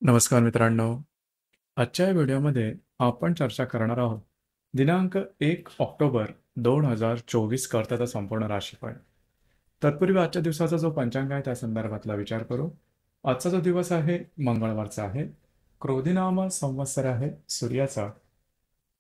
नमस्कार मित्रांनो. आजच्या या व्हिडिओमध्ये आपण चर्चा करणार आहोत दिनांक 1 ऑक्टोबर 2024 करताचा संपूर्ण राशीफळ. तत्पूर्वी आजच्या दिवसाचा जो पंचांग आहे त्या संदर्भातला विचार करू. आजचा जो दिवस आहे मंगळवारचा आहे. क्रोधिनाम संवत्सर आहे सूर्याचा.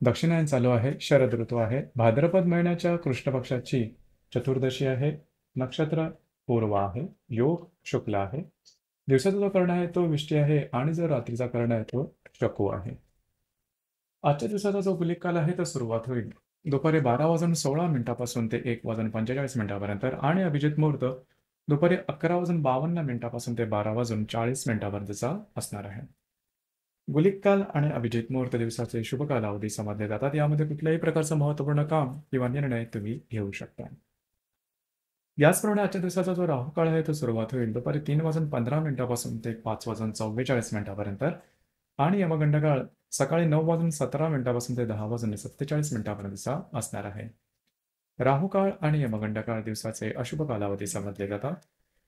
दक्षिणायन चालू आहे. शरद ऋतू आहे. भाद्रपद महिन्याच्या कृष्ण पक्षाची चतुर्दशी आहे. नक्षत्र पूर्व आहे. योग शुक्ल आहे. दिवसाचा जो कर्ण आहे तो विष्टी आहे आणि जो रात्रीचा कर्ण आहे तो शकू आहे. आजच्या दिवसाचा जो गुलिक काल आहे तो सुरुवात होईल दुपारी 12 वाजून 16 मिनिटापासून ते 1 वाजून 45 मिनिटापर्यंत आणि अभिजित मुहूर्त दुपारी 11 वाजून 52 मिनिटापासून ते 12 वाजून 40 मिनिटापर्यंतचा असणार आहे. गुलिक काल आणि अभिजित मुहूर्त दिवसाचे शुभ कालावधी समजले जातात. यामध्ये कुठल्याही प्रकारचं महत्त्वपूर्ण काम किंवा निर्णय तुम्ही घेऊ शकता. याचप्रमाणे आजच्या दिवसाचा जो राहू काळ आहे तो सुरुवात होईल दुपारी 3 वाजून 15 मिनिटापासून ते 5 वाजून 44 मिनिटापर्यंत आणि यमगंड काळ सकाळी 9 वाजून 17 मिनिटापासून ते 10 वाजून 47 मिनिटापर्यंतचा असणार आहे. राहू काळ आणि यमगंड काळ दिवसाचे अशुभ कालावधी समजले जातात.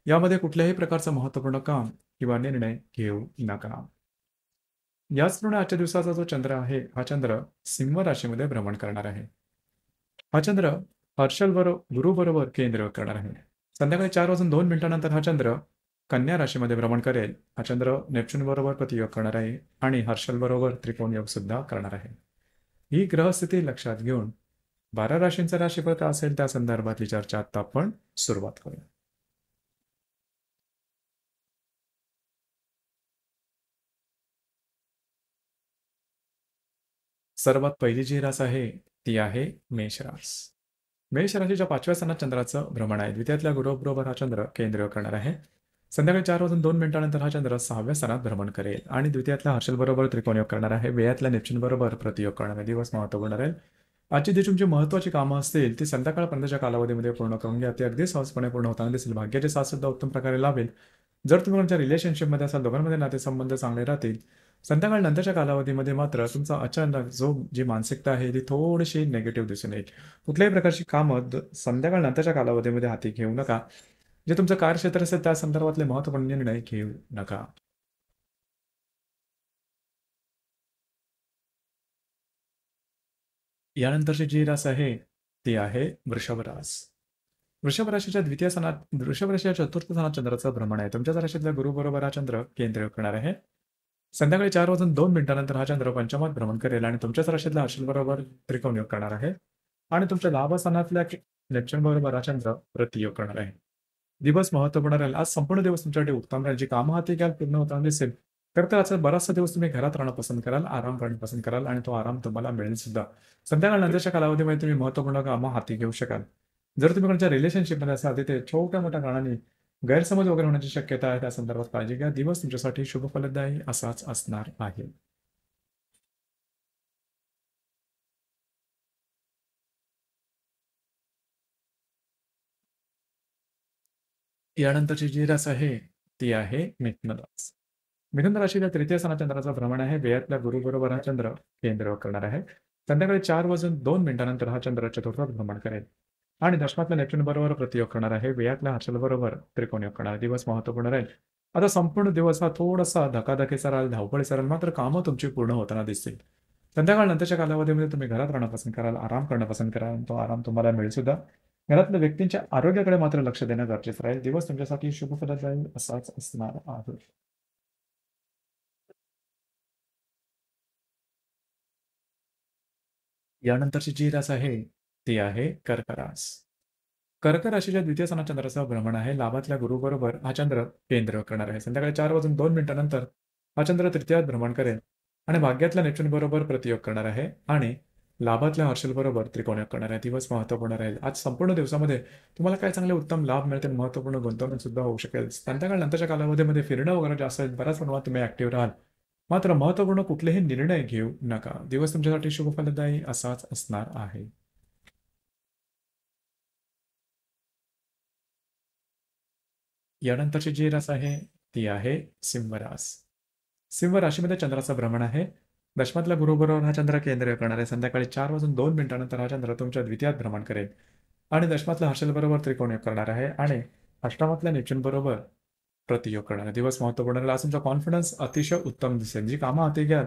यामध्ये कुठल्याही प्रकारचं महत्त्वपूर्ण काम किंवा निर्णय घेऊ नका. याचप्रमाणे आजच्या दिवसाचा जो चंद्र आहे हा चंद्र सिंह राशीमध्ये भ्रमण करणार आहे. हा चंद्र हर्षल गुरु बरोबर केंद्र करणार आहे. संध्याकाळी 4 वाजून 2 मिनिटानंतर हा चंद्र कन्या राशीमध्ये भ्रमण करेल. हा चंद्र नेपच्यून बरोबर प्रतियोग करणार आहे आणि हर्षल बरोबर त्रिकोण योग सुद्धा करणार आहे. ही ग्रहस्थिती लक्षात घेऊन 12 राशींचा राशीफळ काय असेल त्या संदर्भातली चर्चा आता आपण सुरुवात करूया. सर्वात पहिली जी रास आहे ती आहे मेष रास. मेष राशीच्या 5व्या स्थानात चंद्राचं भ्रमण आहे. द्वितीयातल्या गुरुबरोबर हा चंद्र केंद्र करणार आहे. संध्याकाळी 4 वाजून 2 मिनिटानंतर हा चंद्र 6व्या स्थानात भ्रमण करेल आणि द्वितीयातल्या हर्षल बरोबर त्रिकोणयोग करणार आहे. व्ययातल्या नेपच्यून बरोबर प्रतियोग करणार आहे. दिवस महत्त्वपूर्ण राहील. आजची जी तुमची महत्त्वाची कामं असतील ती संध्याकाळपर्यंतच्या कालावधीमध्ये पूर्ण करून घ्या. ती अगदी सहजपणे पूर्ण होताना दिसेल. भाग्याचे साथ सुद्धा उत्तम प्रकारे लाभेल. जर तुम्ही तुमच्या रिलेशनशिपमध्ये असाल दोघांमध्ये नातेसंबंध चांगले राहतील. संध्याकाळ नंतरच्या कालावधीमध्ये मात्र तुमचा अचानक जी मानसिकता आहे ती थोडीशी निगेटिव्ह दिसून येईल. कुठल्याही प्रकारची कामं संध्याकाळ नंतरच्या कालावधीमध्ये हाती घेऊ नका. जे तुमचं कार्यक्षेत्र असेल त्या संदर्भातले महत्त्वपूर्ण निर्णय घेऊ नका. यानंतरची जी रास आहे ती आहे वृषभ रास. वृषभ राशीच्या द्वितीय स्थानात वृषभ राशीच्या चतुर्थ स्थानात चंद्राचं भ्रमण आहे. तुमच्या राशीतल्या गुरु बरोबर हा चंद्र केंद्र करणार आहे. संध्याकाळी 4 वाजून 2 मिनिटानंतर हा चंद्र पंचमात भ्रमण करेल आणि तुमच्याच राशीतल्या हर्षल बरोबर त्रिकोण योग करणार आहे आणि तुमच्या लाभ स्थानातल्या नेपच्यून बरोबर हा चंद्र प्रतियोग करणार आहे. दिवस महत्त्वपूर्ण राहील. आज संपूर्ण दिवस तुमच्यासाठी उत्तम राहील. जी कामं हाती घ्याल पूर्ण होताना दिसेल. खरं तर आजचा बराचसा दिवस तुम्ही घरात राहणं पसंत कराल, आराम करणं पसंत कराल आणि तो आराम तुम्हाला मिळेल सुद्धा. संध्याकाळ नंतरच्या कालावधीमध्ये तुम्ही महत्त्वपूर्ण कामं हाती घेऊ शकाल. जर तुम्ही कोणाच्या रिलेशनशिपमध्ये असाल तिथे छोट्या-मोठ्या कारणाने गैरसमज वगैरे होण्याची शक्यता आहे. त्या संदर्भात काळजी घ्या. दिवस तुमच्यासाठी शुभफलदायी असाच असणार आहे. यानंतरची जी रास आहे ती आहे मिथुन रास. मिथुन राशीच्या तृतीय स्थानात चंद्राचा भ्रमण आहे. व्ययातल्या गुरुबरोबर हा चंद्र केंद्र करणार आहे. संध्याकाळी 4 वाजून 2 मिनिटानंतर हा चंद्र चतुर्थात भ्रमण करेल आणि दशमातल्या नेपच्यून बरोबर प्रतियोग करणार आहे. व्ययातल्या हर्षल बरोबर त्रिकोण योग करणार आहे. दिवस महत्त्वपूर्ण राहील. आता संपूर्ण दिवस हा थोडासा धकाधकीचा राहील, धावपळीचा राहील, मात्र कामं तुमची पूर्ण होताना दिसतील. संध्याकाळ नंतरच्या कालावधीमध्ये तुम्ही घरात राहणं पसंत कराल, आराम करणं पसंत कराल. तो आराम तुम्हाला मिळेल सुद्धा. घरातल्या व्यक्तींच्या आरोग्याकडे मात्र लक्ष देणं गरजेचं राहील. दिवस तुमच्यासाठी शुभफलदायी असाच असणार आहे. यानंतरची जी रास आहे ती आहे कर्क रास. कर्क राशीच्या द्वितीय स्थानात चंद्राचं भ्रमण आहे. लाभातल्या गुरुबरोबर हा चंद्र केंद्र करणार आहे. संध्याकाळी 4 वाजून 2 मिनिटानंतर हा चंद्र तृतीयात भ्रमण करेल आणि भाग्यातल्या नेपच्यून बरोबर प्रतियोग करणार आहे आणि लाभातल्या हर्षल बरोबर त्रिकोण योग करणार आहे. दिवस महत्त्वपूर्ण राहील. आज संपूर्ण दिवसामध्ये तुम्हाला काय चांगले उत्तम लाभ मिळतील. महत्त्वपूर्ण गुंतवणूक सुद्धा होऊ शकेल. संध्याकाळ नंतरच्या कालावधीमध्ये फिरणं वगैरे जास्त बऱ्याच प्रमाणात तुम्ही ऍक्टिव्ह राहाल. मात्र महत्त्वपूर्ण कुठलेही निर्णय घेऊ नका. दिवस तुमच्यासाठी शुभफलदायी असाच असणार आहे. यानंतरची जी रास आहे ती आहे सिंह रास. सिंह राशीमध्ये चंद्राचं भ्रमण आहे. दशमातल्या गुरुबरोबर हा चंद्र केंद्र करणार आहे. संध्याकाळी 4 वाजून 2 मिनिटानंतर हा चंद्र तुमच्या द्वितीयात भ्रमण करेल आणि दशमातल्या हर्षल बरोबर त्रिकोण योग करणार आहे आणि अष्टमातल्या नेपच्यून बरोबर प्रतियोग करणारा दिवस महत्त्वपूर्ण राहील. आज तुमचा कॉन्फिडन्स अतिशय उत्तम दिसेल. जी कामं हाती घ्याल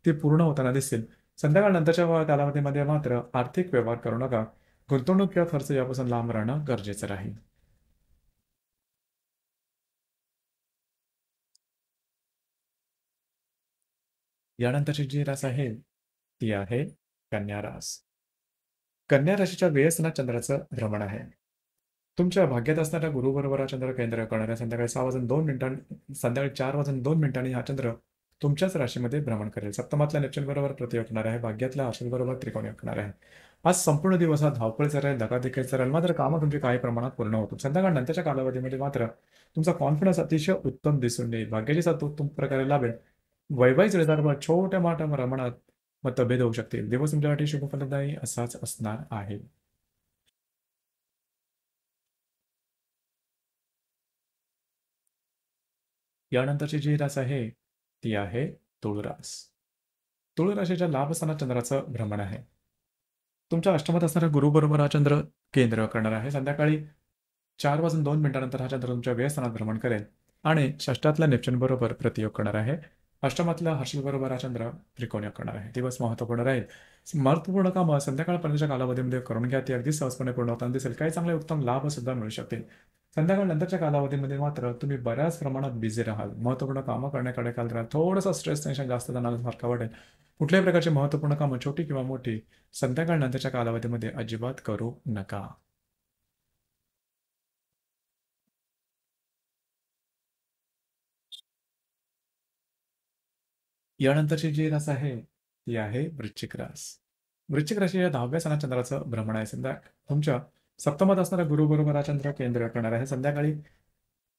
ती पूर्ण होताना दिसतील. संध्याकाळ नंतरच्या कालावधीमध्ये मात्र आर्थिक व्यवहार करू नका. गुंतवणूक किंवा खर्च यापासून लांब राहणं गरजेचं राहील. यानंतरची जी रास आहे ती आहे कन्या रास. कन्या राशीच्या वेळेस चंद्राचं भ्रमण आहे. तुमच्या भाग्यात असणाऱ्या गुरुबरोबर हा चंद्र केंद्र करणाऱ्या संध्याकाळी 6 वाजून 2 मिनिटांनी संध्याकाळी 4 वाजून 2 मिनिटांनी हा चंद्र तुमच्याच राशीमध्ये भ्रमण करेल. सप्तमातल्या नेपच्यून बरोबर प्रतियोग करणार आहे. भाग्यातल्या अश्विन बरोबर त्रिकोणी करणार आहे. आज संपूर्ण दिवस हा धावपळीचा राहील, धकाधकीचा राहील. मात्र कामं तुमची काही प्रमाणात पूर्ण होतील. संध्याकाळ नंतरच्या कालावधीमध्ये मात्र तुमचा कॉन्फिडन्स अतिशय उत्तम दिसून येईल. भाग्याची साथ उत्तम प्रकारे लाभेल. वैवाहिक जोडीदारावर छोट्या मोठ्या प्रमाणात मतभेद होऊ शकतील. दिवस तुमच्यासाठी शुभफलदायी असाच असणार आहे. यानंतरची जी रास आहे ती आहे तुळ रास. तुळ राशीच्या लाभ स्थानात चंद्राचं भ्रमण आहे. तुमच्या अष्टमात असणाऱ्या गुरुबरोबर हा चंद्र केंद्र करणार आहे. संध्याकाळी 4 वाजून 2 मिनिटानंतर हा चंद्र तुमच्या व्ययस्थानात भ्रमण करेल आणि षष्ठातल्या नेपच्यून बरोबर प्रतियोग करणार आहे. अष्टमातल्या हर्षल बरोबर हा चंद्र त्रिकोणी करणार आहे. दिवस महत्त्वपूर्ण राहील. महत्त्वपूर्ण कामं संध्याकाळपर्यंतच्या कालावधीमध्ये करून घ्या. ती अगदी सहजपणे पूर्ण होताना दिसेल. काही चांगले उत्तम लाभ सुद्धा मिळू शकतील. संध्याकाळ नंतरच्या कालावधीमध्ये मात्र तुम्ही बऱ्याच प्रमाणात बिझी राहाल. महत्त्वपूर्ण कामं करण्याकडे काल राहाल. थोडंसं स्ट्रेस टेन्शन जास्त जाण्यासारखं वाटेल. कुठल्याही प्रकारची महत्त्वपूर्ण कामं छोटी किंवा मोठी संध्याकाळ नंतरच्या कालावधीमध्ये अजिबात करू नका. यानंतरची जी रास आहे ती आहे वृश्चिक रास. वृश्चिक राशी या 10व्या सणात चंद्राचं भ्रमण आहे. तुमच्या सप्तमात असणाऱ्या गुरुबरोबर हा चंद्र केंद्र करणार आहे. संध्याकाळी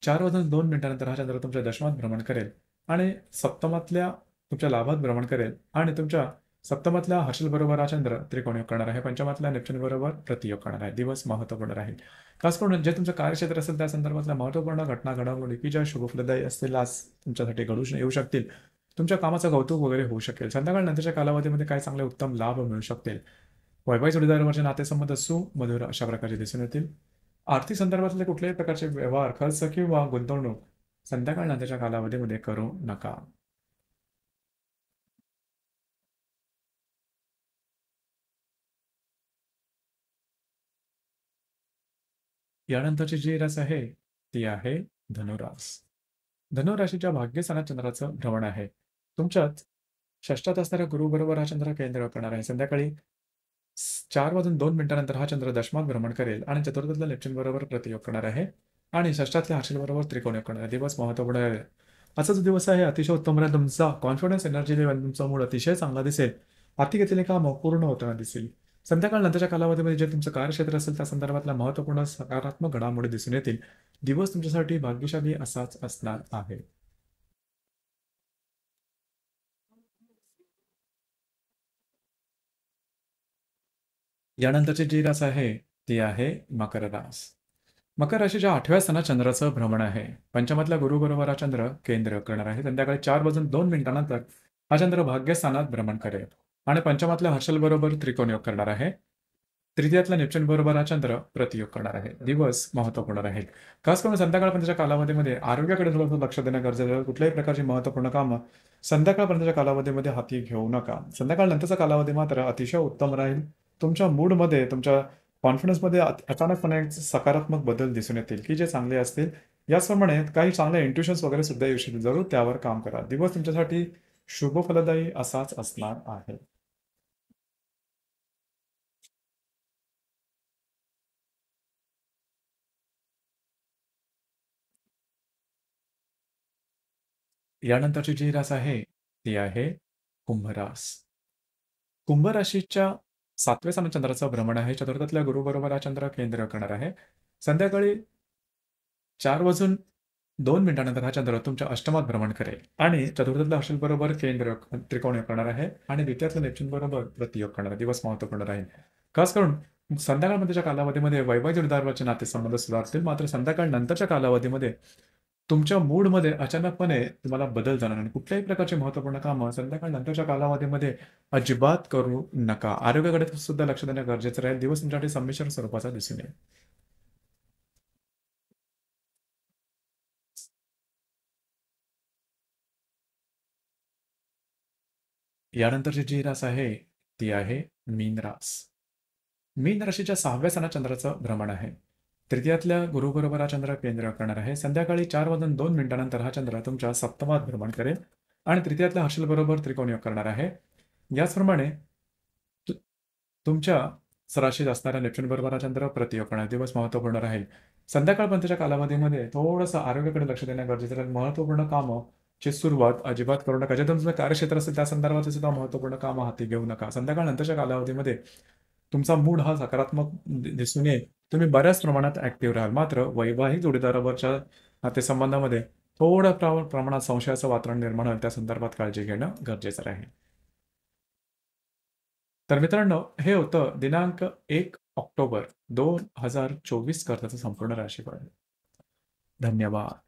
4 वाजून 2 मिनिटानंतर हा चंद्र तुमच्या दशमात भ्रमण करेल आणि सप्तमातल्या तुमच्या लाभात भ्रमण करेल आणि तुमच्या सप्तमातल्या हर्षल बरोबर हा चंद्र त्रिकोणी करणार आहे. पंचमातल्या नेपच्यून बरोबर प्रतियोग करणार आहे. दिवस महत्त्वपूर्ण राहील. खास करून जे तुमचं कार्यक्षेत्र असेल त्या संदर्भातल्या महत्त्वपूर्ण घटना घडामोडी की ज्या शुभफलदायी असतील आज तुमच्यासाठी घडू येऊ शकतील. तुमच्या कामाचं कौतुक वगैरे होऊ शकेल. संध्याकाळ नंतरच्या कालावधीमध्ये काही चांगले उत्तम लाभ मिळू शकतील. वैवाहिक जोडीदारावरचे नातेसंबंध सुमधुर अशा प्रकारे दिसून येतील. आर्थिक संदर्भातले कुठल्याही प्रकारचे व्यवहार, खर्च किंवा गुंतवणूक संध्याकाळ नंतरच्या कालावधीमध्ये करू नका. यानंतरची जी रास आहे ती आहे धनुरास. धनुराशीच्या भाग्यस्थानात चंद्राचं भ्रमण आहे. तुमच्यात षष्ठात असणाऱ्या गुरुबरोबर हा चंद्र केंद्र करणार आहे. संध्याकाळी 4 वाजून 2 मिनिटानंतर हा चंद्र दशमात भ्रमण करेल आणि चतुर्थातल्या नेपच्यून बरोबर प्रतियोग करणार आहे आणि षष्ठातल्या हर्षल बरोबर त्रिकोणी करणार आहे. दिवस महत्त्वपूर्ण आहे. असा जो दिवस आहे अतिशय उत्तम राहील. तुमचा कॉन्फिडन्स एनर्जी लेवल तुमचा मूड अतिशय चांगला दिसेल. हाती घेतलेले कामं पूर्ण होताना दिसेल. संध्याकाळ नंतरच्या कालावधीमध्ये जे तुमचं कार्यक्षेत्र असेल त्या संदर्भातल्या महत्त्वपूर्ण सकारात्मक घडामोडी दिसून येतील. दिवस तुमच्यासाठी भाग्यशाली असाच असणार आहे. यानंतरची जी रास आहे ती आहे मकर रास. मकर राशीच्या 8व्या स्थानात चंद्राचं भ्रमण आहे. पंचमातल्या गुरुबरोबर हा चंद्र केंद्र करणार आहे. संध्याकाळी 4 वाजून 2 मिनिटानंतर हा चंद्र भाग्यस्थानात भ्रमण करेल आणि पंचमातल्या हर्षल बरोबर त्रिकोणयोग करणार आहे. तृतीयातल्या नेपच्यून बरोबर हा चंद्र प्रतियोग करणार आहे. दिवस महत्त्वपूर्ण राहील. खास करून संध्याकाळपर्यंतच्या कालावधीमध्ये आरोग्याकडे थोडंसं लक्ष देणं गरजेचं आहे. कुठल्याही प्रकारची महत्त्वपूर्ण कामं संध्याकाळपर्यंतच्या कालावधीमध्ये हाती घेऊ नका. संध्याकाळ नंतरचा कालावधी मात्र अतिशय उत्तम राहील. तुमच्या मूडमध्ये, तुमच्या कॉन्फिडन्समध्ये अचानकपणे एक सकारात्मक बदल दिसून येतील की जे चांगले असतील. याचप्रमाणे काही चांगले इंट्युशन्स वगैरे सुद्धा येऊ शकतील. जरूर त्यावर काम करा. दिवस तुमच्यासाठी शुभफलदायी असाच असणार आहे. यानंतरची जी रास आहे ती आहे कुंभरास. कुंभ राशीच्या 7व्या स्थानात चंद्राचं भ्रमण आहे. चतुर्थातल्या गुरुबरोबर हा चंद्र केंद्र करणार आहे. संध्याकाळी 4 वाजून 2 मिनिटानंतर हा चंद्र तुमच्या अष्टमात भ्रमण करेल आणि चतुर्थातल्या हर्षल बरोबर केंद्र त्रिकोणी करणार आहे आणि द्वितीयातल्या नेपच्यून बरोबर प्रतियोग करणार आहे. दिवस महत्त्वपूर्ण राहील. खास करून संध्याकाळनंतरच्या कालावधीमध्ये वैवाहिक जोडीदाराचे नातेसंबंध सुधारतील. मात्र संध्याकाळ नंतरच्या कालावधीमध्ये तुमच्या मूडमध्ये अचानकपणे तुम्हाला बदल जाणार आणि कुठल्याही प्रकारची महत्त्वपूर्ण कामं संध्याकाळ नंतरच्या कालावधीमध्ये अजिबात करू नका. आरोग्याकडे सुद्धा लक्ष देणं गरजेचं राहील. दिवस तुमच्यासाठी संमिश्र स्वरूपाचा दिसून येईल. यानंतरची जी रास आहे ती आहे मीन रास. मीन राशीच्या 6व्या स्थानात चंद्राचं भ्रमण आहे. तृतीयातल्या गुरुबरोबर हा चंद्र केंद्र करणार आहे. संध्याकाळी 4:02 हा चंद्र तुमच्या सप्तमात भ्रमण करेल आणि तृतीयातल्या हर्षल बरोबर त्रिकोण योग करणार आहे. याचप्रमाणे तु- तुमच्या राशीत असणाऱ्या नेपच्यून बरोबर हा चंद्र प्रतियोग करणार दिवस महत्वपूर्ण राहील. संध्याकाळपर्यंतच्या कालावधीमध्ये थोडंसं आरोग्याकडे लक्ष देणं गरजेचं राहील. महत्वपूर्ण कामं ची सुरुवात अजिबात करू नका. जे तुमचं कार्यक्षेत्र असेल त्या संदर्भात सुद्धा महत्वपूर्ण कामं हाती घेऊ नका. संध्याकाळ नंतरच्या कालावधीमध्ये तुमचा मूड हा सकारात्मक दिसून येईल. तुम्ही बऱ्याच प्रमाणात ऍक्टिव्ह राहाल. मात्र वैवाहिक जोडीदाराबरोबरच्या नातेसंबंधामध्ये थोड्या प्रमाणात संशयाचं वातावरण निर्माण होईल. त्या संदर्भात काळजी घेणं गरजेचं राहील. तर मित्रांनो, हे होतं दिनांक 1 ऑक्टोबर 2024 करताचं संपूर्ण राशीफळ. धन्यवाद.